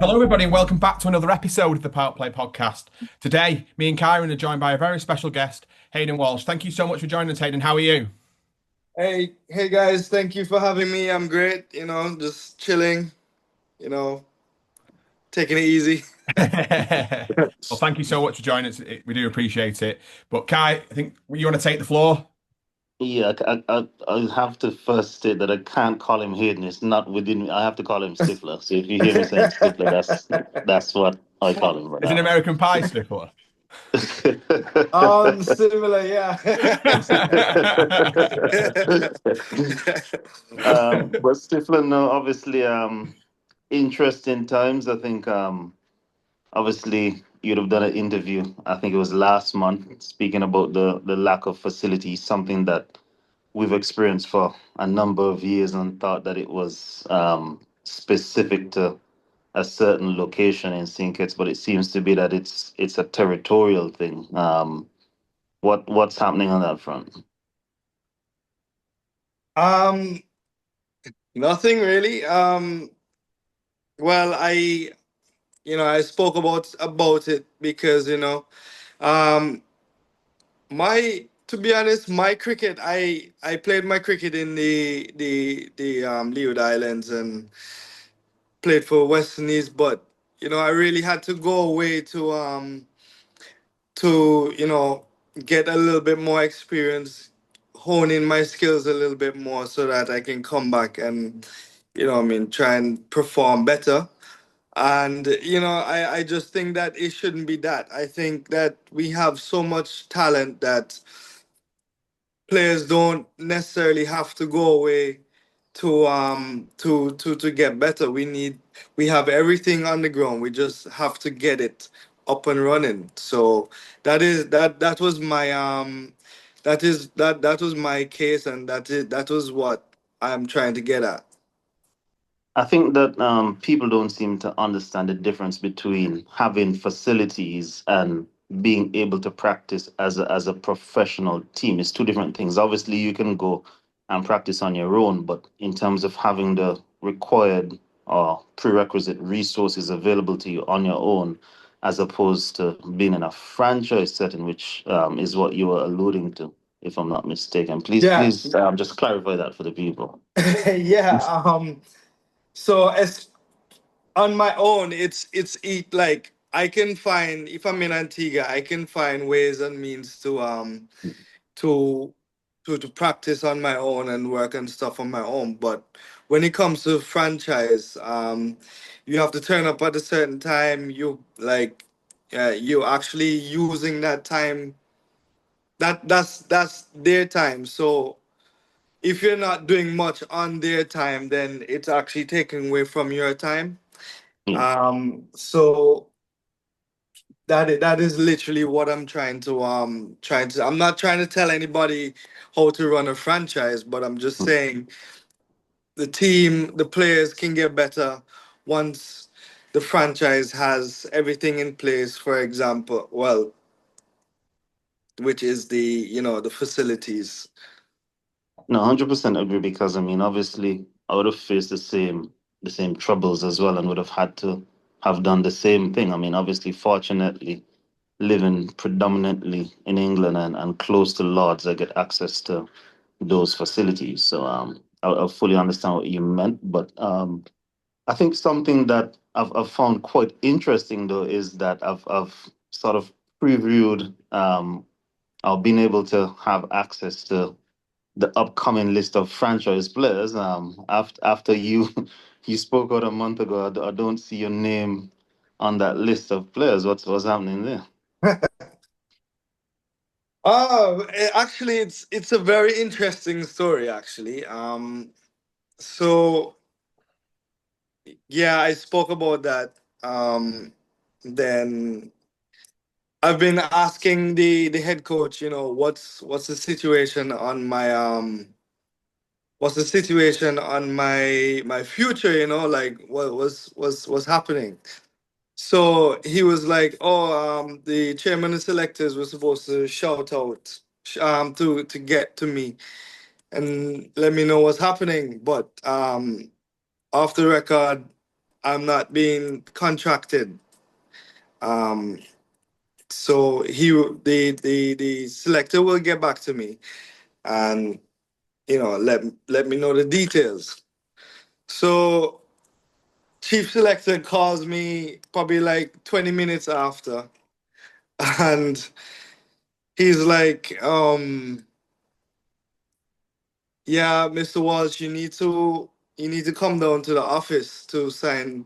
Hello, everybody, and welcome back to another episode of the PowettPlay Podcast. Today, me and Kieran are joined by a very special guest, Hayden Walsh. Thank you so much for joining us, Hayden. How are you? Hey guys, thank you for having me. I'm great, just chilling, you know, taking it easy. Well, thank you so much for joining us. We do appreciate it. But Kai, I think you want to take the floor. Yeah, I have to first state that I can't call him Hayden. It's not within me. I have to call him Stifler. So if you hear me saying Stifler, that's what I call him right It's an now. American Pie stifler. Similar, yeah. But Stifler, no, obviously, interesting times. I think, obviously, you'd have done an interview. I think it was last month, speaking about the lack of facilities, something that we've experienced for a number of years and thought that it was specific to a certain location in St. Kitts, but it seems to be that it's a territorial thing. What's happening on that front? Um, Nothing really. Well, I spoke about it because, um, to be honest, my cricket, I played my cricket in the Leeward Islands and played for West Indies, but I really had to go away to get a little bit more experience, hone in my skills a little bit more so that I can come back and try and perform better. And I just think that it shouldn't be that. I think that we have so much talent that players don't necessarily have to go away to get better. We have everything on the ground. We just have to get it up and running. So that was my that was my case, and that was what I'm trying to get at. I think that people don't seem to understand the difference between having facilities and being able to practice as a professional team. It's two different things. Obviously, you can go and practice on your own, but in terms of having the required or prerequisite resources available to you on your own, as opposed to being in a franchise setting, which is what you were alluding to, if I'm not mistaken. Yeah. Please, just clarify that for the people. Yeah. So as on my own, like I can find, if I'm in Antigua, I can find ways and means to to practice on my own and work and stuff on my own. But when it comes to franchise, you have to turn up at a certain time. You actually using that time. That's their time. So if you're not doing much on their time, then it's actually taking away from your time. Yeah. So that is literally what I'm trying to. I'm not trying to tell anybody how to run a franchise, but I'm just saying the players can get better once the franchise has everything in place. For example, well, which is the facilities. No, 100% agree because I mean, obviously, I would have faced the same troubles as well and would have had to have done the same thing. I mean, obviously, fortunately, living predominantly in England and close to Lords, I get access to those facilities. So I fully understand what you meant, but I think something that I've found quite interesting though is that I've sort of previewed or been able to have access to the upcoming list of franchise players. After you you spoke out a month ago, I don't see your name on that list of players. What's happening there? Actually, it's a very interesting story. Actually, so yeah, I spoke about that. Then I've been asking the head coach, what's the situation on my future, like what's happening. So he was like, "Oh, the chairman and selectors were supposed to shout out, to get to me and let me know what's happening, but off the record, I'm not being contracted. So the selector will get back to me and let me know the details. So chief selector calls me probably like 20 minutes after, and he's like, yeah, Mr. Walsh, you need to come down to the office to sign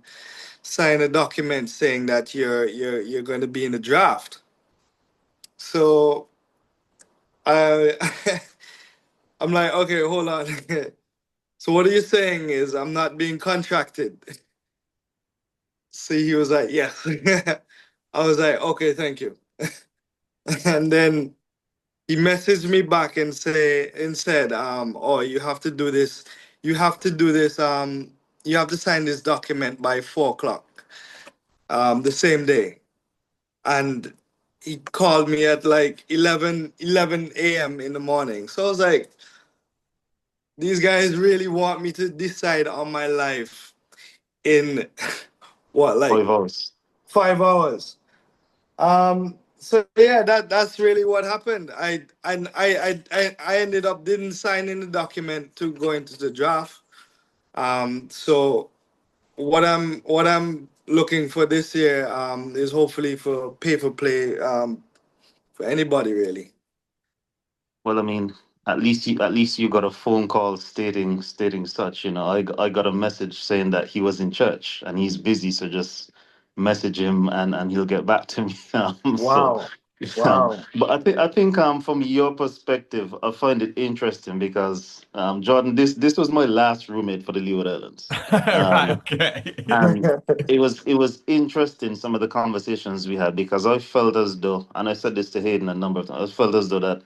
a document saying that you're going to be in the draft. So I I'm like, okay, hold on. So what are you saying is I'm not being contracted? So he was like, yes. I was like, okay, thank you. And then he messaged me back and said, oh, you have to do this. You have to do this. You have to sign this document by 4 o'clock, the same day. And he called me at like 11 a.m. in the morning. So I was like, these guys really want me to decide on my life in what, like 5 hours. 5 hours. So yeah, that's really what happened. I ended up didn't sign in the document to go into the draft. So what I'm looking for this year is hopefully for pay for play for anybody really. Well, I mean, at least you got a phone call stating such. I got a message saying that he was in church and he's busy, so just message him and he'll get back to me. So, Wow. Wow. but I think from your perspective, I find it interesting because Jordan, this was my last roommate for the Leeward Islands. Right, Um, okay. and it was interesting some of the conversations we had because I felt as though, and I said this to Hayden a number of times, I felt as though that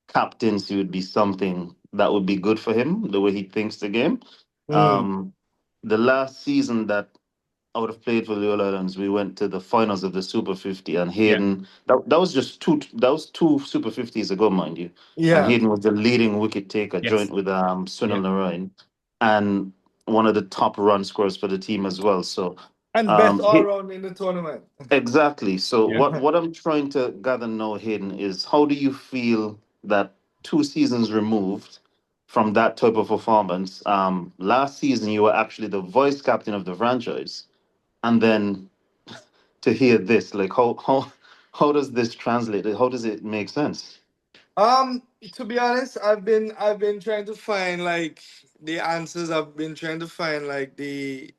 captaincy would be something that would be good for him, the way he thinks the game. Mm, Um, the last season that I would have played for the Leeward Islands, we went to the finals of the Super 50, and Yeah. Hayden, that was just two Super 50s ago, mind you. And yeah. Hayden was the leading wicket taker, Yes. joint with Yeah. Sunil Narayan, and one of the top run scorers for the team as well. So And best all round in the tournament. exactly. So Yeah. what I'm trying to gather now, Hayden, is how do you feel that 2 seasons removed from that type of performance? Last season you were actually the vice captain of the franchise, and then to hear this, like how does this translate? How does it make sense? To be honest, I've been trying to find like the answers. I've been trying to find like the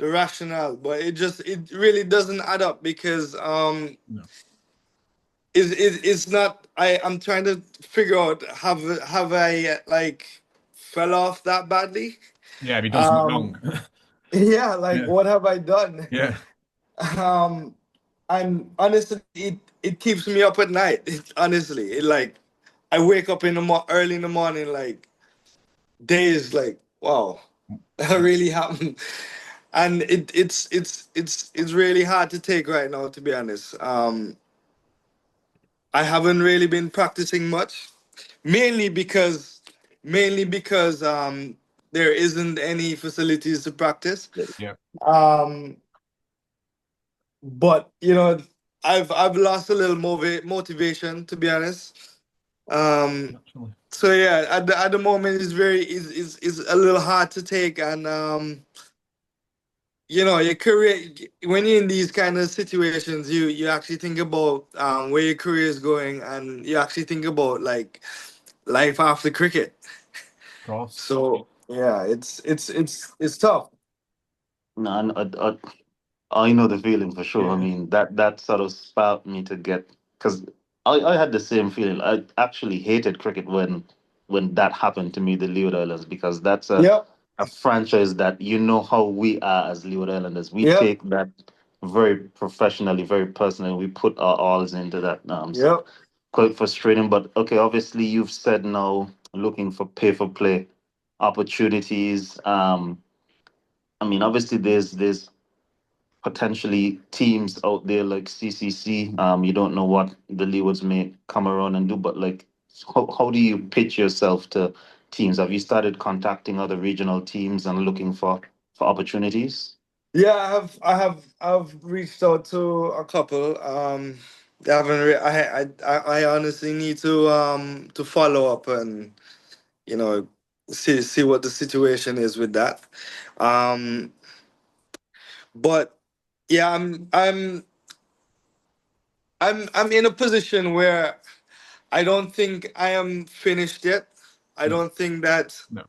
rationale, but it really doesn't add up because No. it's not. I'm trying to figure out have I like fell off that badly? Yeah, have you done something Um, wrong? yeah, like Yeah. what have I done? Yeah. Um, and honestly, it keeps me up at night. Honestly, it like I wake up in the early in the morning, like days, like wow, that really happened, and it's really hard to take right now, to be honest. I haven't really been practicing much, mainly because there isn't any facilities to practice. Yeah. Um, but I've lost a little motivation, to be honest. Um, Naturally. so yeah, at the moment it's very is a little hard to take, and your career, when you're in these kind of situations, you actually think about where your career is going, and you actually think about like life after cricket. Of course. So yeah, it's tough. No, I know the feeling for sure. I Yeah. mean, that sort of sparked me to get, because I had the same feeling. I actually hated cricket when that happened to me, the Leeward Islands, because that's Yep. a franchise that you know how we are as Leeward Islanders. We Yep. take that very professionally, very personally. We put our alls into that. So Yep. quite frustrating. But okay, obviously you've said now looking for pay for play opportunities. I mean, obviously there's potentially teams out there like CCC. You don't know what the Leewards may come around and do, but like, how do you pitch yourself to teams? Have you started contacting other regional teams and looking for for opportunities? Yeah, I've reached out to a couple. They haven't. I honestly need to follow up and you know see what the situation is with that. Um, but yeah, I'm in a position where I don't think I am finished yet. I No, don't think that no.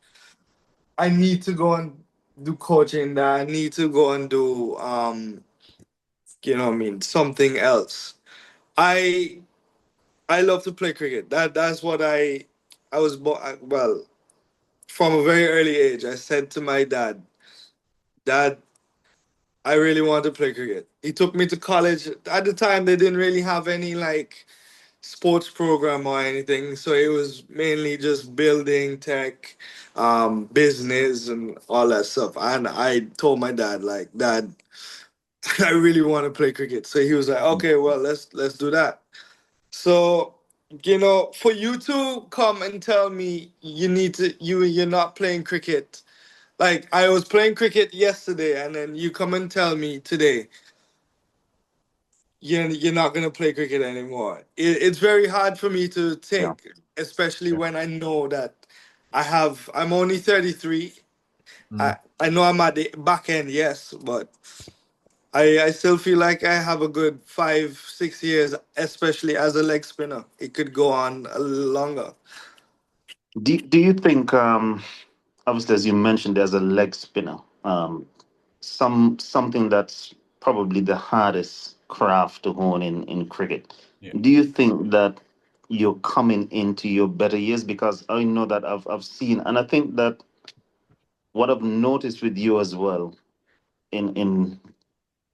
I need to go and do coaching. That I need to go and do what I mean, something else. I I love to play cricket. That's what I was born. Well, from a very early age, I said to my dad, "Dad, I really want to play cricket." He took me to college. At the time, they didn't really have any like sports program or anything, so it was mainly just building tech, business, and all that stuff. And I told my dad, like, "Dad, I really want to play cricket." So he was like, "Okay, well, let's do that." So, for you to come and tell me you're not playing cricket. Like I was playing cricket yesterday and then you come and tell me today you're not gonna play cricket anymore. It's very hard for me to Yeah. think, especially Yeah. when I know that I'm only 33. Mm. I know I'm at the back end, yes, but I still feel like I have a good 5 6 years, especially as a leg spinner. It could go on a little longer. Do you think obviously as you mentioned there's a leg spinner, something that's probably the hardest craft to hone in cricket. Yeah. Do you think that you're coming into your better years? Because I know that I've seen, and I think that what I've noticed with you as well in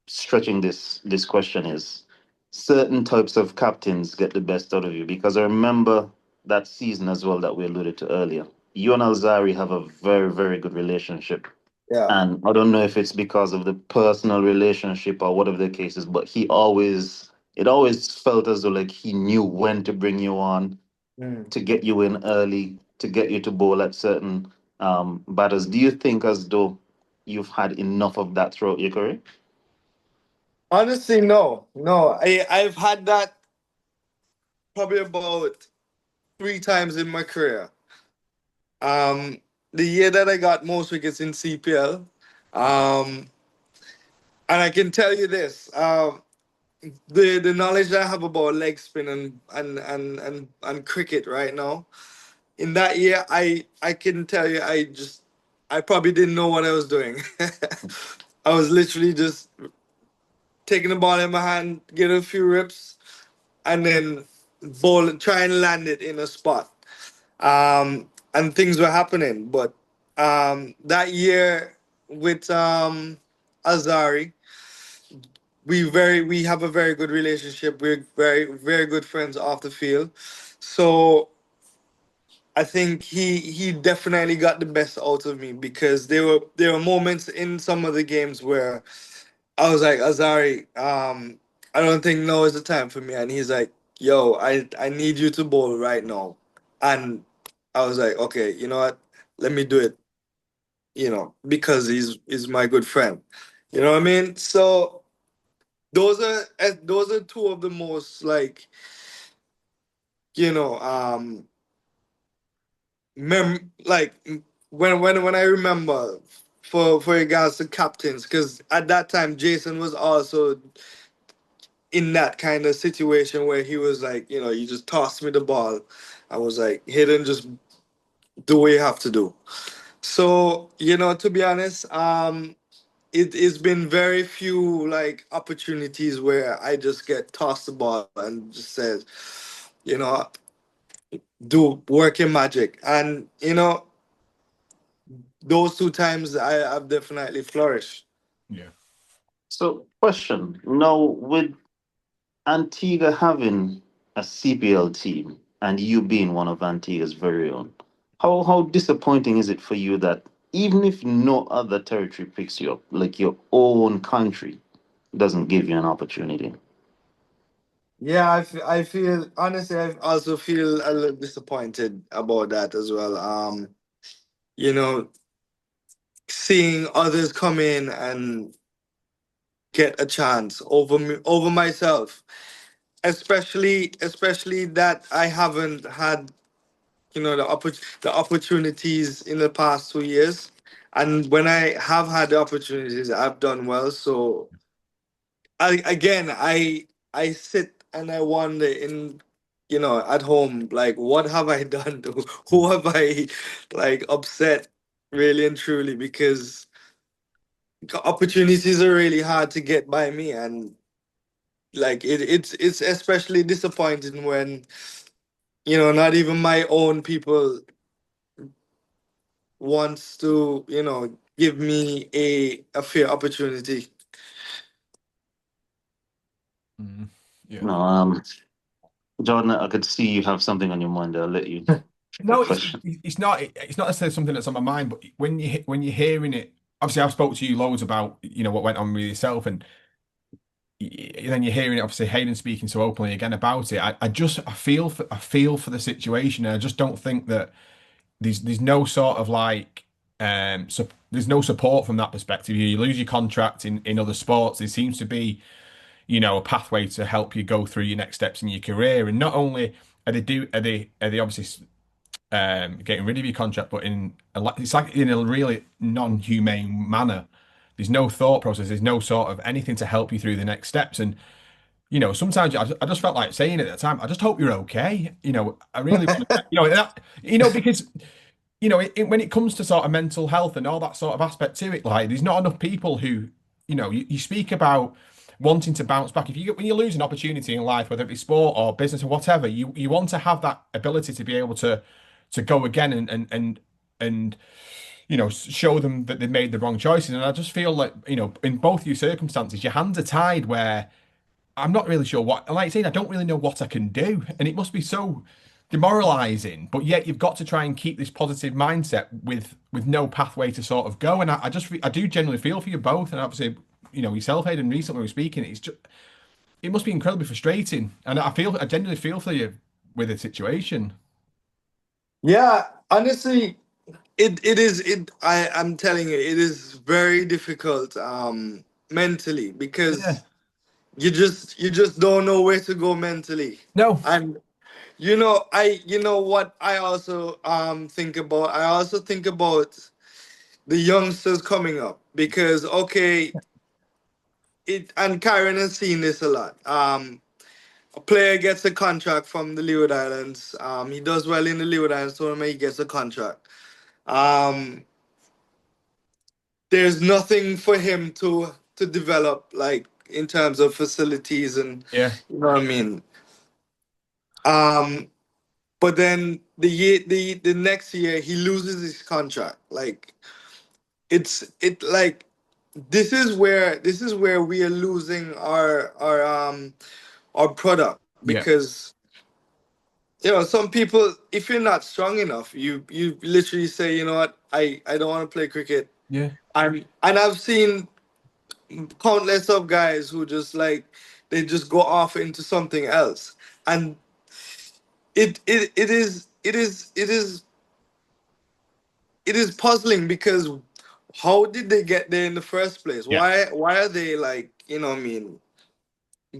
stretching this question is certain types of captains get the best out of you, because I remember that season as well that we alluded to earlier. You and Alzari have a very, very good relationship. Yeah. And I don't know if it's because of the personal relationship or whatever the case is, but it always felt as though like he knew when to bring you on, Mm. to get you in early, to get you to bowl at certain batters. Do you think as though you've had enough of that throughout your career? Honestly, no. No. I've had that probably about 3 times in my career. Um, the year that I got most wickets in CPL, and I can tell you this: the knowledge that I have about leg spin and cricket right now. In that year, I can tell you, I probably didn't know what I was doing. I was literally just taking the ball in my hand, get a few rips, and then try and land it in a spot. And things were happening. But that year with Azari, we have a very good relationship. We're very very good friends off the field. So I think he definitely got the best out of me because there were moments in some of the games where I was like, Azari, I don't think now is the time for me. And he's like, yo, I need you to bowl right now. And I was like, okay, you know what? Let me do it, because he's my good friend. You know what I mean? So those are two of the most like, you know, like when I remember for regards to captains, because at that time Jason was also in that kind of situation where he was like, you just toss me the ball. I was like, Hayden, just do what you have to do. So, to be honest, it's been very few like opportunities where I just get tossed the ball and just says, you know, do work your magic. And those 2 times I've definitely flourished. Yeah. So, question now, with Antigua having a CPL team and you being one of Antigua's very own, how disappointing is it for you that even if no other territory picks you up, like your own country doesn't give you an opportunity? Yeah, I feel honestly, I also feel a little disappointed about that as well. You know, seeing others come in and get a chance over me, over myself, especially that I haven't had, the opportunities in the past 2 years, and when I have had the opportunities, I've done well. So I sit and I wonder in, at home, like, what have I done to who have I like upset really and truly, because opportunities are really hard to get by me, and like it's especially disappointing when, not even my own people wants to, give me a fair opportunity. Yeah. No, Jordan, I could see you have something on your mind. I'll let you. No, Question. it's not necessarily something that's on my mind, but when you're hearing it, obviously I've spoke to you loads about what went on with yourself, and then you're hearing it. Obviously, Hayden speaking so openly again about it. I feel for the situation, and I just don't think that there's no sort of like so there's no support from that perspective. You lose your contract in other sports. There seems to be a pathway to help you go through your next steps in your career, and not only are they obviously getting rid of your contract, but it's like in a really non-humane manner. There's no thought process. There's no sort of anything to help you through the next steps. And sometimes I just felt like saying at the time, I just hope you're okay. I really, because when it comes to sort of mental health and all that sort of aspect to it, like there's not enough people who, you speak about wanting to bounce back. When you lose an opportunity in life, whether it be sport or business or whatever, you want to have that ability to be able to go again and show them that they made the wrong choices. And I just feel like, in both your circumstances, your hands are tied where I'm not really sure what, like I said, I don't really know what I can do. And it must be so demoralizing, but yet you've got to try and keep this positive mindset with no pathway to sort of go. And I do generally feel for you both. And obviously, yourself, Hayden, recently we were speaking, it must be incredibly frustrating. And I genuinely feel for you with the situation. Yeah, honestly, I'm telling you, it is very difficult mentally, Yeah. because you just don't know where to go mentally. No. And what I also think about, the youngsters coming up, because okay, and Karen has seen this a lot. A player gets a contract from the Leeward Islands. He does well in the Leeward Islands tournament. He gets a contract. Um, there's nothing for him to develop, like in terms of facilities, and Yeah. you know what I mean. Um, but then the next year he loses his contract. Like like this is where we are losing our product, Yeah. because some people, if you're not strong enough, you literally say, you know what, I don't want to play cricket. Yeah. And I've seen countless of guys who just like, they just go off into something else, and it is puzzling, because how did they get there in the first place? Yeah. Why are they, like, what I mean,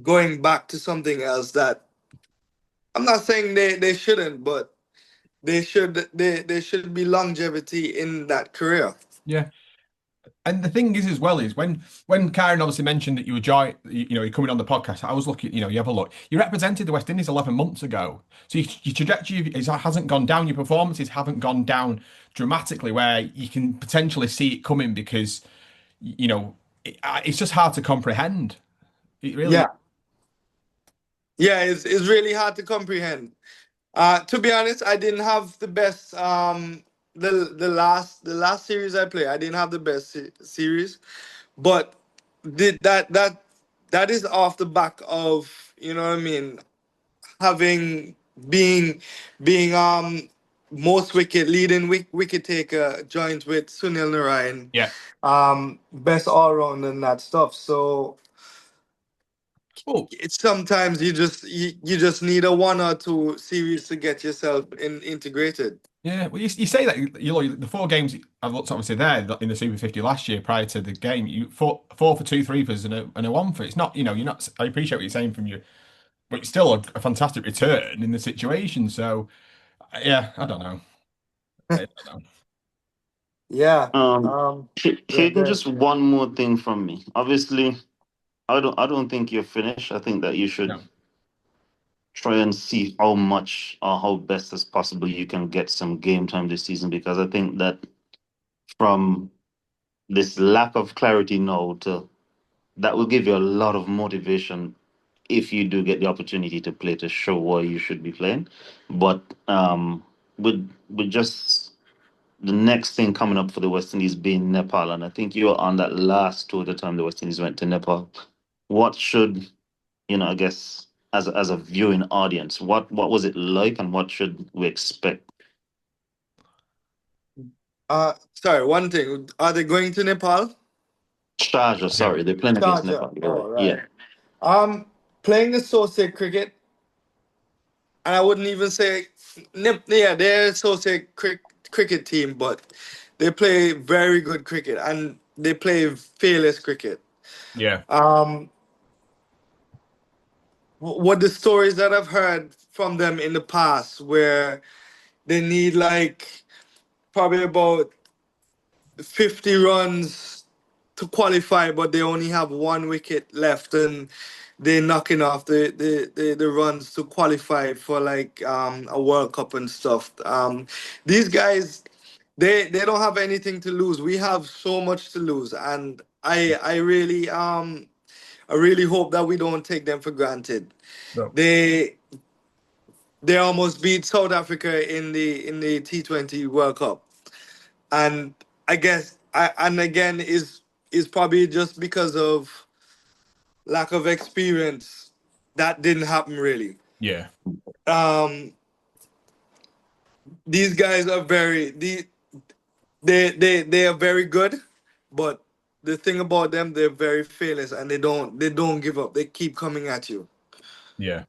going back to something else that I'm not saying they shouldn't, but they should be longevity in that career. Yeah. And the thing is, as well, is when Karen obviously mentioned that you were you're coming on the podcast. I was looking, you have a look. You represented the West Indies 11 months ago, so your trajectory hasn't gone down. Your performances haven't gone down dramatically, where you can potentially see it coming, because it's just hard to comprehend. It really is. Yeah, yeah, it's really hard to comprehend. To be honest, I didn't have the best the last series I played. I didn't have the best series, but did that is off the back of, what I mean, having being most wicket leading wicket taker, joint with Sunil Narayan, Yeah. best all round and that stuff. So Well, it's sometimes you just need a one or two series to get yourself integrated. Yeah, well, you say that the 4 games I've looked obviously there in the Super 50 last year prior to the game, you four for two threes and a one for. It's not, you're not. I appreciate what you're saying from you, but it's still a fantastic return in the situation. So yeah, I don't know. I don't know. Yeah. Um, Yeah, Hayden, good. just one more thing from me. Obviously, I don't think you're finished. I think that you should No, try and see how much or how best as possible you can get some game time this season, because I think that from this lack of clarity now to that will give you a lot of motivation if you do get the opportunity to play, to show why you should be playing. But with just the next thing coming up for the West Indies being Nepal, and I think you were on that last tour the time the West Indies went to Nepal. What should, I guess, as a viewing audience, what was it like, and what should we expect? Sorry, one thing. Are they going to Nepal? Sharjah, yeah, sorry, they're playing against Charger. Nepal. You're Oh, right. right. Yeah. Playing the Sausage cricket, and I wouldn't even say, yeah, they're a Sausage cricket team, but they play very good cricket and they play fearless cricket. yeah, Um, what the stories that I've heard from them in the past, where they need like probably about 50 runs to qualify, but they only have 1 wicket left, and they're knocking off the runs to qualify for like a World Cup and stuff. These guys, they don't have anything to lose. We have so much to lose, and I really hope that we don't take them for granted. no, They they almost beat South Africa in the T20 World Cup, and I guess and again is probably just because of lack of experience that didn't happen really. yeah, Um, these guys are they are very good, but the thing about them, they're very fearless and they don't give up. They keep coming at you. yeah.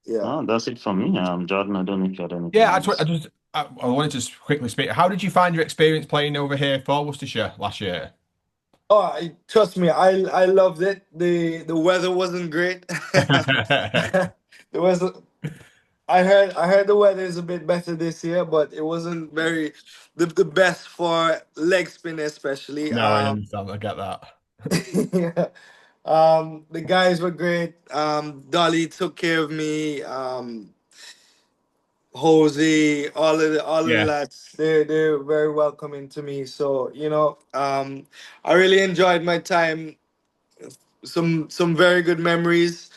Yeah. Oh, that's it from me. Jordan, I don't know if you had anything Yeah, I else. just I wanted to just quickly speak. How did you find your experience playing over here for Worcestershire last year? Oh, trust me, I loved it. The weather wasn't great. It was. I heard the weather is a bit better this year, but it wasn't very the best for leg spin especially. No, I understand. I get that. Yeah. The guys were great. Dolly took care of me. Hosey, all of the Yeah, lads, they're very welcoming to me. So I really enjoyed my time. Some very good memories,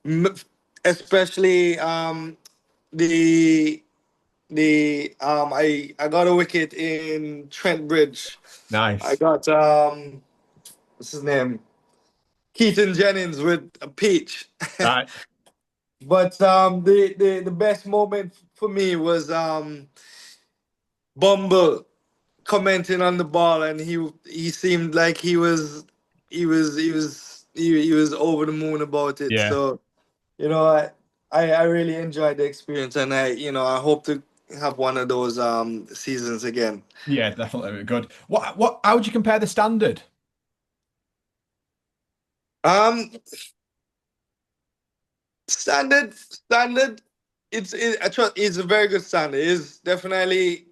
M- especially the I got a wicket in Trent Bridge. I nice. got what's his name? Keaton Jennings with a peach. Right. But the best moment for me was Bumble commenting on the ball, and he seemed like he was over the moon about it. Yeah, So I really enjoyed the experience, and I hope to have one of those seasons again. yeah, definitely good. How would you compare the standard? Um, standard. I trust it's a very good standard. It's definitely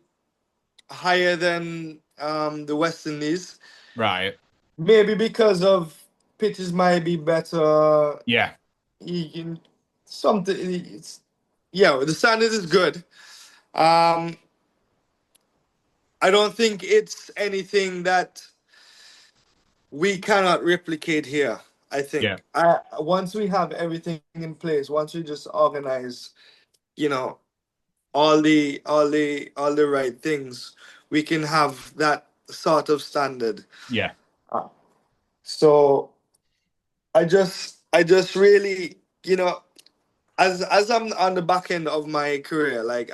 higher than the West Indies. Right. Maybe because of pitches might be better. Yeah, You can something. Yeah, the standard is good. Um, I don't think it's anything that we cannot replicate here. I yeah, think once we have everything in place, once we just organize, you know, all the right things, we can have that sort of standard. yeah, Uh, So I just really, as I'm on the back end of my career, like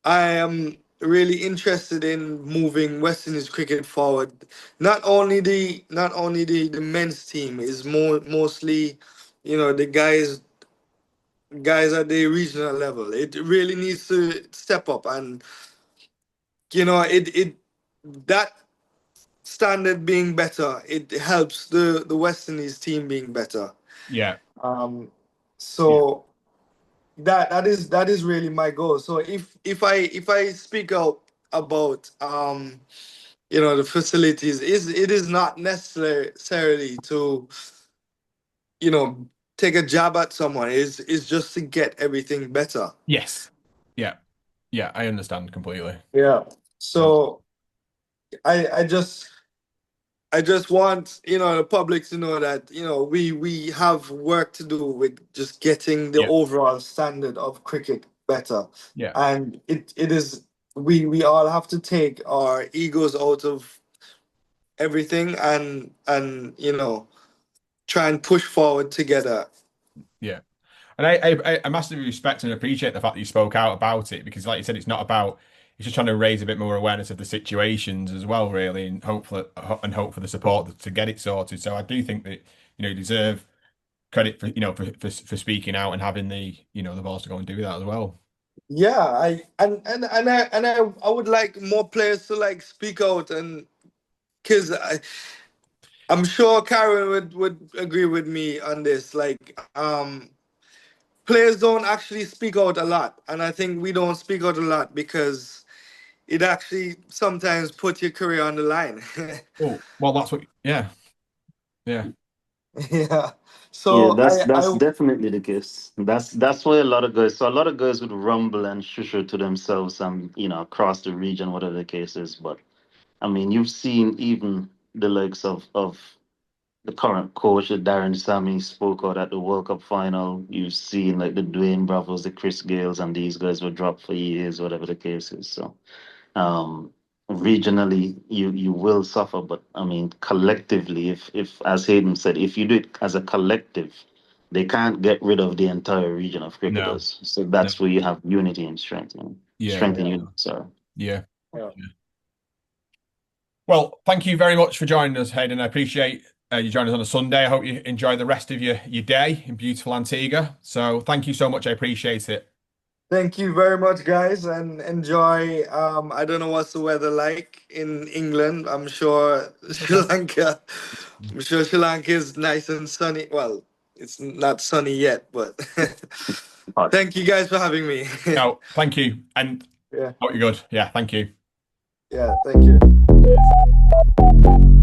I am really interested in moving West Indies cricket forward. Not only the men's team is mostly, the guys guys at the regional level. It really needs to step up, and you know, it that standard being better, it helps the West Indies team being better. Yeah. So that is really my goal. So if I speak out about you know, the facilities, it is not necessarily to, you know, take a jab at someone. Is just to get everything better. Yes. Yeah. Yeah. I understand completely. Yeah. So I just want, you know, the public to know that, you know, we have work to do with just getting the Yeah. overall standard of cricket better. Yeah. And it is, we all have to take our egos out of everything and you know, try and push forward together. Yeah. And I massively respect and appreciate the fact that you spoke out about it, because like you said, it's not about, it's just trying to raise a bit more awareness of the situations as well, really, and hope for the support to get it sorted. So I do think that, you know, you deserve credit for, you know, for speaking out and having the, you know, the balls to go and do that as well. Yeah, I would like more players to like speak out, and because I'm sure Karen would agree with me on this. Like, players don't actually speak out a lot, and I think we don't speak out a lot because it actually sometimes puts your career on the line. Oh, well, that's what, yeah. Yeah. Yeah, So that's I definitely the case. That's why a lot of guys. So a lot of guys would rumble and shusher to themselves, and you know, across the region, whatever the case is. But I mean, you've seen even the likes of the current coach, Darren Sammy, spoke out at the World Cup final. You've seen like the Dwayne Bravos, the Chris Gales, and these guys were dropped for years, whatever the case is. So um, regionally, you will suffer, but I mean collectively, if as Hayden said, if you do it as a collective, they can't get rid of the entire region of No, cricketers. So no. that's where you have unity and strength, Yeah, strength and yeah, unity. Sorry. yeah. yeah. Well, thank you very much for joining us, Hayden. I appreciate you joining us on a Sunday. I hope you enjoy the rest of your day in beautiful Antigua. So thank you so much. I appreciate it. Thank you very much, guys, and enjoy. I don't know what's the weather like in England. I'm sure Sri Lanka. I'm sure Sri Lanka is nice and sunny. Well, it's not sunny yet, but Hot. thank you guys for having me. No, thank you. And Yeah, hope you're good. Yeah, thank you. yeah, thank you. Cheers.